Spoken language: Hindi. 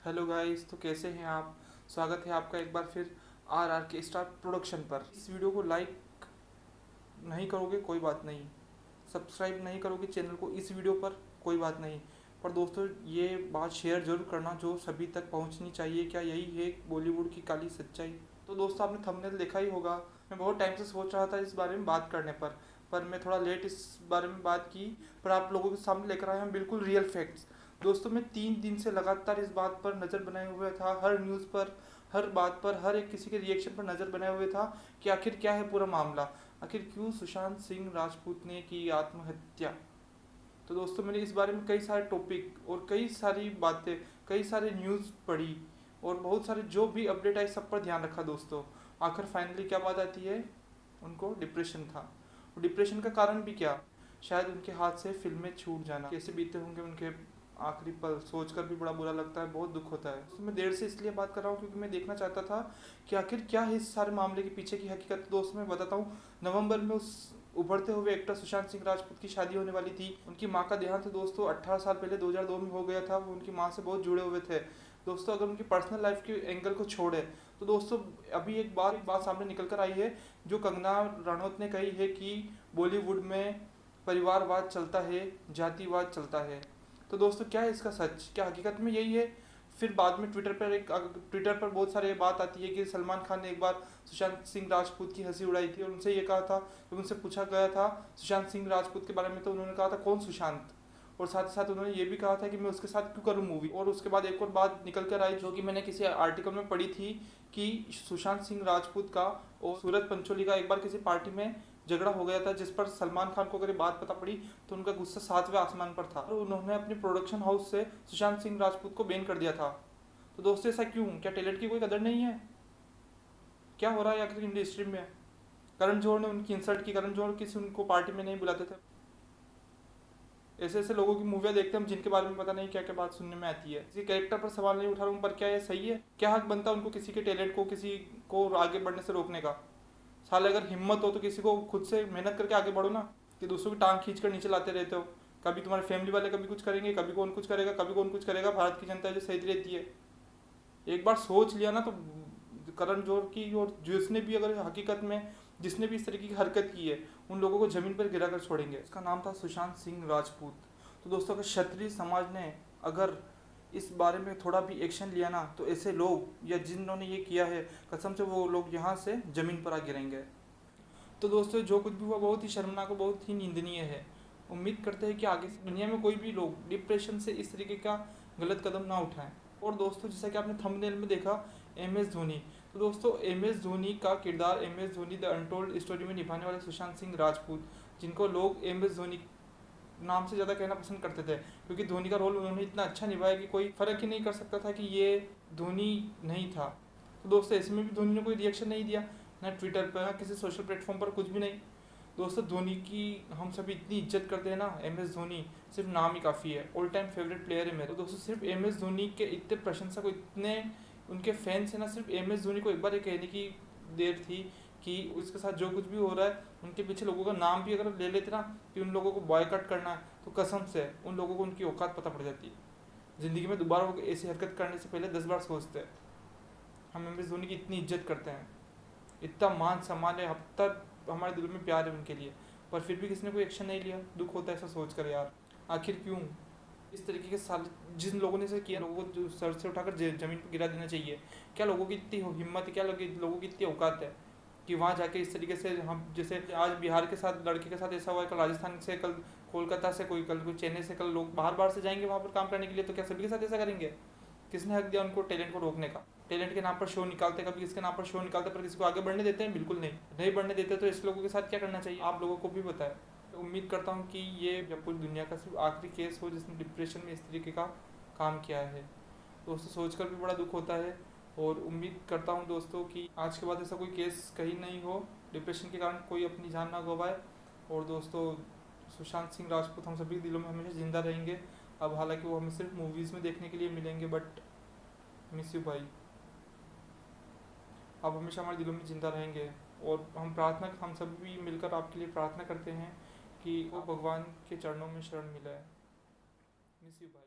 हेलो गाइस, तो कैसे हैं आप। स्वागत है आपका एक बार फिर आर के स्टार प्रोडक्शन पर। इस वीडियो को लाइक नहीं करोगे कोई बात नहीं, सब्सक्राइब नहीं करोगे चैनल को इस वीडियो पर कोई बात नहीं, पर दोस्तों ये बात शेयर जरूर करना जो सभी तक पहुंचनी चाहिए। क्या यही है बॉलीवुड की काली सच्चाई। तो दोस्तों आपने थंबनेल देखा ही होगा। मैं बहुत टाइम से सोच रहा था इस बारे में बात करने पर मैं थोड़ा लेट इस बारे में बात की, पर आप लोगों के सामने लेकर आया हूँ बिल्कुल रियल फैक्ट्स। दोस्तों मैं 3 दिन से लगातार इस बात पर नज़र बनाए हुए था, हर न्यूज़ पर, हर बात पर, हर एक किसी के रिएक्शन पर नज़र बनाए हुए था कि आखिर क्या है पूरा मामला। आखिर क्यों सुशांत सिंह राजपूत ने की आत्महत्या। तो दोस्तों मैंने इस बारे में कई सारे टॉपिक और कई सारी बातें, कई सारे न्यूज़ पढ़ी और बहुत सारे जो भी अपडेट आई सब पर ध्यान रखा दोस्तों। आखिर फाइनली क्या बात आती है, उनको डिप्रेशन था। डिप्रेशन का कारण भी क्या, शायद उनके हाथ से फिल्में छूट जाना। कैसे बीते होंगे उनके आखिरी पल, सोचकर भी बड़ा बुरा लगता है, बहुत दुख होता है। तो मैं देर से इसलिए बात कर रहा हूँ क्योंकि मैं देखना चाहता था कि आखिर क्या है इस सारे मामले के पीछे की हकीकत। दोस्त मैं बताता हूँ, नवंबर में उस उभरते हुए एक्टर सुशांत सिंह राजपूत की शादी होने वाली थी। उनकी माँ का देहांत दोस्तों 18 साल पहले 2002 में हो गया था। वो उनकी माँ से बहुत जुड़े हुए थे दोस्तों। अगर उनकी पर्सनल लाइफ के एंगल को छोड़े तो दोस्तों अभी एक बात सामने निकल कर आई है जो कंगना रनौत ने कही है कि बॉलीवुड में परिवारवाद चलता है, जातिवाद चलता है। तो दोस्तों क्या है इसका सच, क्या हकीकत में यही है। फिर बाद में ट्विटर पर बहुत सारे बात आती है कि सलमान खान ने एक बार सुशांत सिंह राजपूत की हंसी उड़ाई थी और उनसे ये कहा था, जब उनसे पूछा गया था सुशांत सिंह राजपूत के बारे में तो उन्होंने कहा था कौन सुशांत, और साथ ही साथ उन्होंने ये भी कहा था कि मैं उसके साथ क्यों करूं मूवी। और उसके बाद एक और बात निकल कर आई जो कि मैंने किसी आर्टिकल में पढ़ी थी कि सुशांत सिंह राजपूत का और सूरज पंचोली का एक बार किसी पार्टी में झगड़ा हो गया था, जिस पर सलमान खान को अगर ये बात पता पड़ी तो उनका गुस्सा 7वें आसमान पर था और उन्होंने अपने प्रोडक्शन हाउस से सुशांत सिंह राजपूत को बैन कर दिया था। तो दोस्तों ऐसा क्यों, क्या टैलेंट की कोई कदर नहीं है, क्या हो रहा है आखिर इंडस्ट्री में। करण जौहर ने उनकी इंसल्ट की, करण जौहर किसी उनको पार्टी में नहीं बुलाते थे। ऐसे ऐसे लोगों की मूवियाँ देखते हैं हम जिनके बारे में पता नहीं क्या क्या बात सुनने में आती है। किसी कैरेक्टर पर सवाल नहीं उठा रहा हूँ, पर क्या ये सही है, क्या हक बनता है उनको किसी के टैलेंट को, किसी को आगे बढ़ने से रोकने का। साले अगर हिम्मत हो तो किसी को खुद से मेहनत करके आगे बढ़ो ना, कि दूसरों की टांग खींच कर नीचे लाते रहते हो। कभी तुम्हारे फैमिली वाले कभी कुछ करेंगे, कभी कौन कुछ करेगा, कभी कौन कुछ करेगा। भारत की जनता जो सही रहती है, एक बार सोच लिया ना तो करण जौहर की और जिसने भी अगर हकीकत में जिसने भी इस तरीके की हरकत की है उन लोगों को जमीन पर गिरा कर छोड़ेंगे। इसका नाम था सुशांत सिंह राजपूत। तो दोस्तों अगर क्षत्रिय समाज ने अगर इस बारे में थोड़ा भी एक्शन लिया ना तो ऐसे लोग या जिन्होंने ये किया है कसम से वो लोग यहाँ से ज़मीन पर आ गिरेंगे। तो दोस्तों जो कुछ भी हुआ बहुत ही शर्मनाक और बहुत ही निंदनीय है। उम्मीद करते हैं कि आगे से दुनिया में कोई भी लोग डिप्रेशन से इस तरीके का गलत कदम ना उठाएं। और दोस्तों जैसा कि आपने थंबनेल में देखा MS धोनी, तो दोस्तों MS धोनी का किरदार MS Dhoni the untold story में निभाने वाले सुशांत सिंह राजपूत, जिनको लोग MS धोनी नाम से ज़्यादा कहना पसंद करते थे क्योंकि धोनी का रोल उन्होंने इतना अच्छा निभाया कि कोई फ़र्क ही नहीं कर सकता था कि ये धोनी नहीं था। तो दोस्तों इसमें भी धोनी ने कोई रिएक्शन नहीं दिया, ना ट्विटर पर ना किसी सोशल प्लेटफॉर्म पर, कुछ भी नहीं। दोस्तों धोनी की हम सभी इतनी इज्जत करते हैं ना, MS धोनी सिर्फ नाम ही काफ़ी है, ऑल टाइम फेवरेट प्लेयर है मेरे। तो दोस्तों सिर्फ MS धोनी के इतने प्रशंसक को, इतने उनके फैंस हैं ना, सिर्फ MS धोनी को एक बार ये कहने की देर थी कि उसके साथ जो कुछ भी हो रहा है उनके पीछे लोगों का नाम भी अगर ले लेते ना कि उन लोगों को बॉयकट करना है तो कसम से उन लोगों को उनकी औकात पता पड़ जाती है। ज़िंदगी में दोबारा वो ऐसी हरकत करने से पहले 10 बार सोचते हैं। हम MS धोनी की इतनी इज्जत करते हैं, इतना मान सम्मान है, अब तक हमारे दिल में प्यार है उनके लिए, पर फिर भी किसी ने कोई एक्शन नहीं लिया। दुख होता है ऐसा सोच कर यार, आखिर क्यों इस तरीके के साल जिन लोगों ने इसे किया लोगों को जो सर से उठाकर जमीन पर गिरा देना चाहिए। क्या लोगों की इतनी हिम्मत है, क्या लोगों की इतनी औकात है कि वहाँ जाके इस तरीके से, हम जैसे आज बिहार के साथ लड़के के साथ ऐसा हुआ है, कल राजस्थान से, कल कोलकाता से कोई, कल कोई चेन्नई से, कल लोग बाहर से जाएंगे वहाँ पर काम करने के लिए, तो क्या सभी के साथ ऐसा करेंगे। किसने हक दिया उनको टैलेंट को रोकने का। टैलेंट के नाम पर शो निकालते, कभी किसके नाम पर शो निकालते, पर किसी को आगे बढ़ने देते हैं, बिल्कुल नहीं, नहीं बढ़ने देते। तो इस लोगों के साथ क्या करना चाहिए आप लोगों को भी बताएं। तो उम्मीद करता हूँ कि ये जब पूरी दुनिया का सिर्फ आखिरी केस हो जिसने डिप्रेशन में इस तरीके का काम किया है। दोस्तों सोचकर भी बड़ा दुख होता है और उम्मीद करता हूँ दोस्तों कि आज के बाद ऐसा कोई केस कहीं नहीं हो, डिप्रेशन के कारण कोई अपनी जान ना गंवाए। और दोस्तों सुशांत सिंह राजपूत हम सभी दिलों में हमेशा ज़िंदा रहेंगे। अब हालांकि वो हमें सिर्फ मूवीज़ में देखने के लिए मिलेंगे, बट मिस यू भाई, आप हमेशा हमारे दिलों में ज़िंदा रहेंगे। और हम सभी मिलकर आपके लिए प्रार्थना करते हैं कि वो भगवान के चरणों में शरण मिले। मिस यू भाई।